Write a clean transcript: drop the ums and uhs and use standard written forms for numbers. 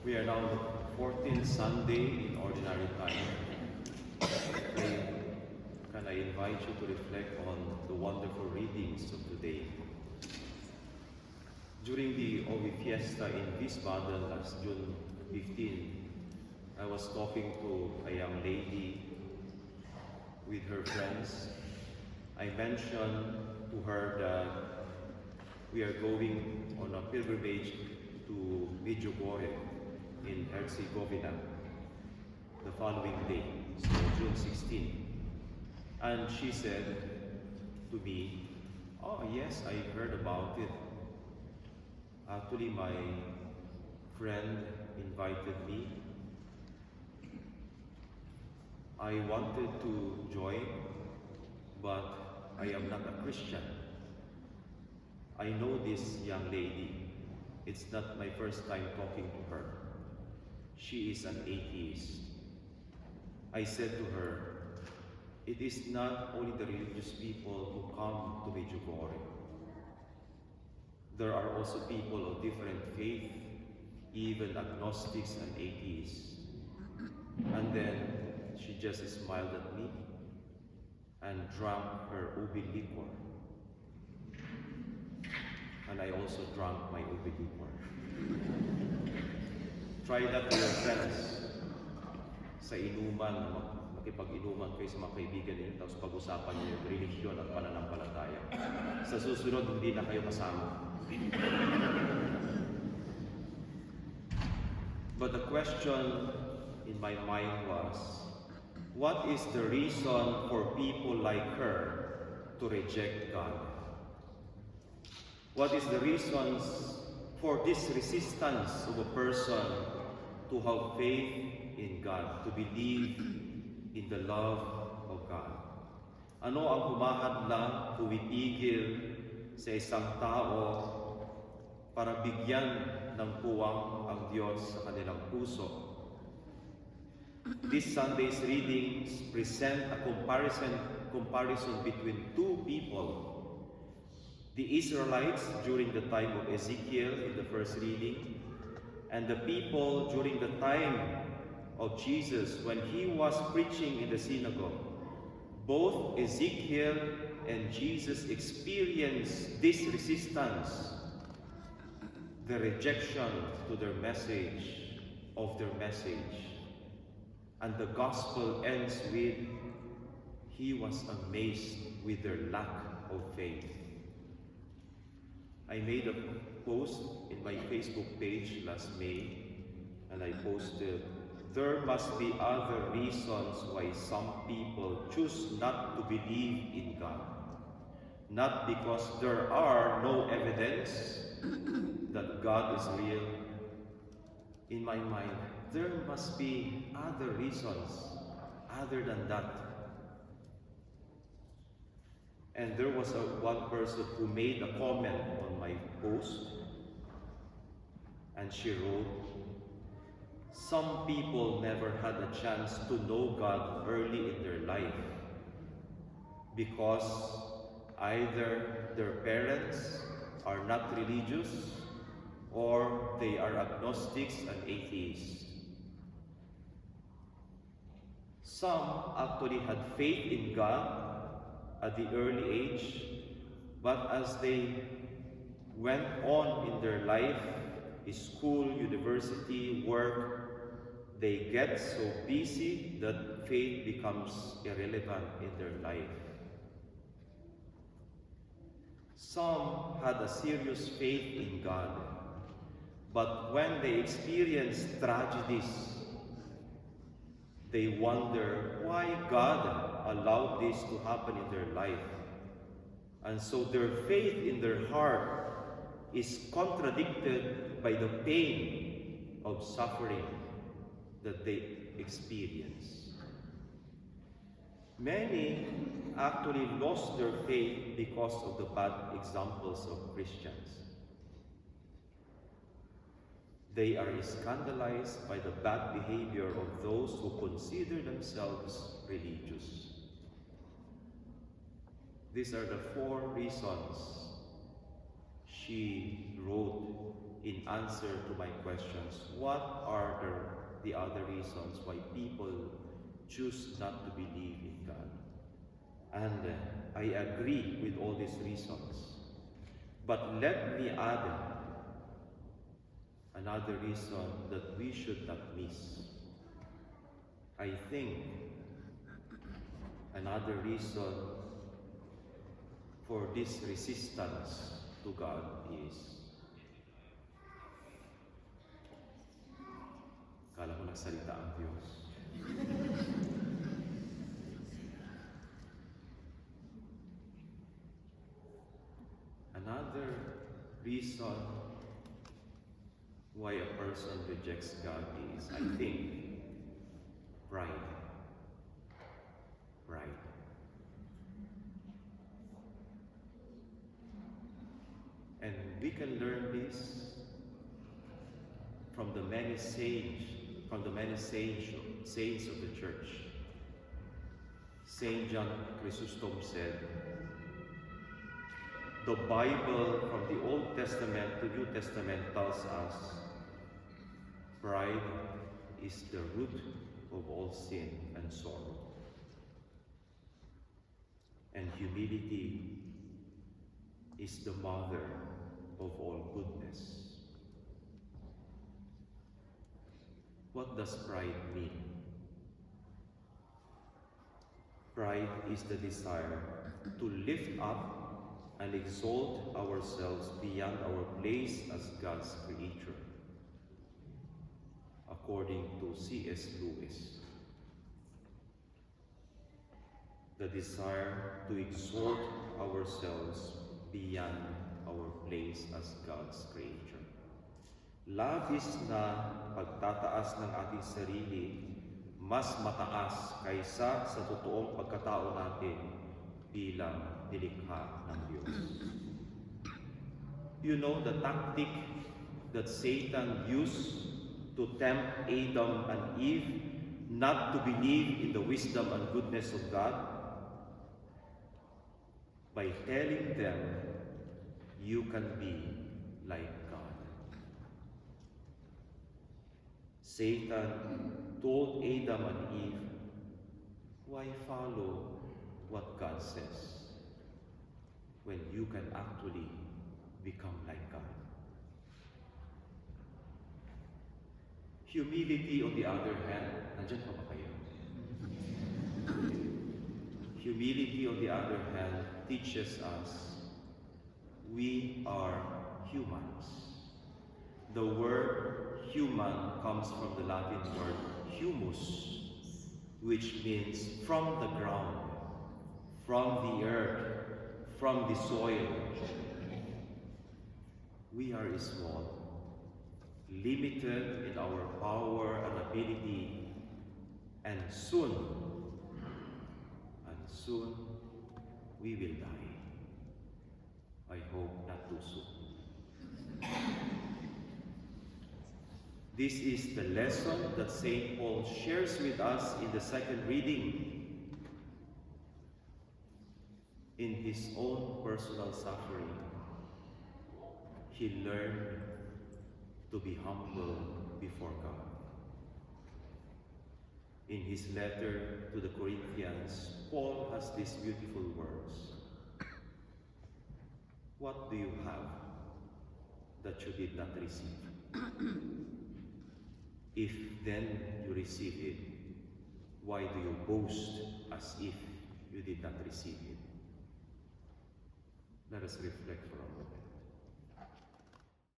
We are now the 14th Sunday in Ordinary Time. Can I invite you to reflect on the wonderful readings of today? During the Ovi Fiesta in Wiesbaden last June 15, I was talking to a young lady with her friends. I mentioned to her that we are going on a pilgrimage to Medjugorje in Herzegovina the following day, so June 16. And she said to me, "Oh yes, I heard about it. Actually, my friend invited me. I wanted to join, but I am not a Christian. I know this young lady. It's not my first time talking to her. She is an atheist." I said to her, "It is not only the religious people who come to Medjugorje. There are also people of different faith, even agnostics and atheists." And then she just smiled at me and drank her ubi liquor. And I also drank my ubi liquor. Try that with your friends. Sa inuman, makipag-inuman kayo sa mga kaibigan ninyo, tapos pag-usapan niyo yung relihiyon at pananampalataya. Sa susunod, hindi na kayo kasama. But the question in my mind was, what is the reason for people like her to reject God? What is the reasons for this resistance of a person to have faith in God, to believe in the love of God? Ano ang humahadlang, pumipigil sa isang tao para bigyan ng puwang ang Diyos sa kanilang puso? This Sunday's readings present a comparison between two people. The Israelites during the time of Ezekiel in the first reading, and the people during the time of Jesus when he was preaching in the synagogue. Both Ezekiel and Jesus experienced this resistance, the rejection to their message, And the gospel ends with, "He was amazed with their lack of faith." I made a post in my Facebook page last May, and I posted, "There must be other reasons why some people choose not to believe in God. Not because there are no evidence that God is real. In my mind, there must be other reasons other than that." And there was one person who made a comment on my post, and she wrote, "Some people never had a chance to know God early in their life because either their parents are not religious or they are agnostics and atheists. Some actually had faith in God at the early age, but as they went on in their life, school, university, work, they get so busy that faith becomes irrelevant in their life. Some had a serious faith in God, but when they experience tragedies, they wonder why God allowed this to happen in their life. And so their faith in their heart is contradicted by the pain of suffering that they experience. Many actually lost their faith because of the bad examples of Christians. They are scandalized by the bad behavior of those who consider themselves religious. These are the 4 reasons she wrote in answer to my questions, what are the other reasons why people choose not to believe in God? And I agree with all these reasons. But let me add another reason that we should not miss. I think another reason for this resistance to God is, kala ko nagsalita ang Diyos. Another reason why a person rejects God is, I think, pride. Pride. And we can learn this from the many saints of the church. Saint John Chrysostom said, the Bible from the Old Testament to New Testament tells us pride is the root of all sin and sorrow. And humility is the mother of all goodness. What does pride mean? Pride is the desire to lift up and exalt ourselves beyond our place as God's creature, according to C.S. Lewis. The desire to exalt ourselves beyond our place as God's creature. Labis na pagtataas ng ating sarili, mas mataas kaysa sa totoong pagkatao natin bilang nilikha ng Diyos. You know the tactic that Satan used to tempt Adam and Eve not to believe in the wisdom and goodness of God? By telling them, you can be like God. Satan told Adam and Eve, why follow what God says when you can actually become like God? Humility, on the other hand, nandiyan pa ba kayo? Humility, on the other hand, teaches us we are humans. The word human comes from the Latin word humus, which means from the ground, from the earth, from the soil. We are small, limited in our power and ability, and soon we will die. I hope not too soon. This is the lesson that St. Paul shares with us in the second reading. In his own personal suffering, he learned to be humble before God. In his letter to the Corinthians, Paul has these beautiful words. What do you have that you did not receive? If then you receive it, why do you boast as if you did not receive it? Let us reflect for a moment.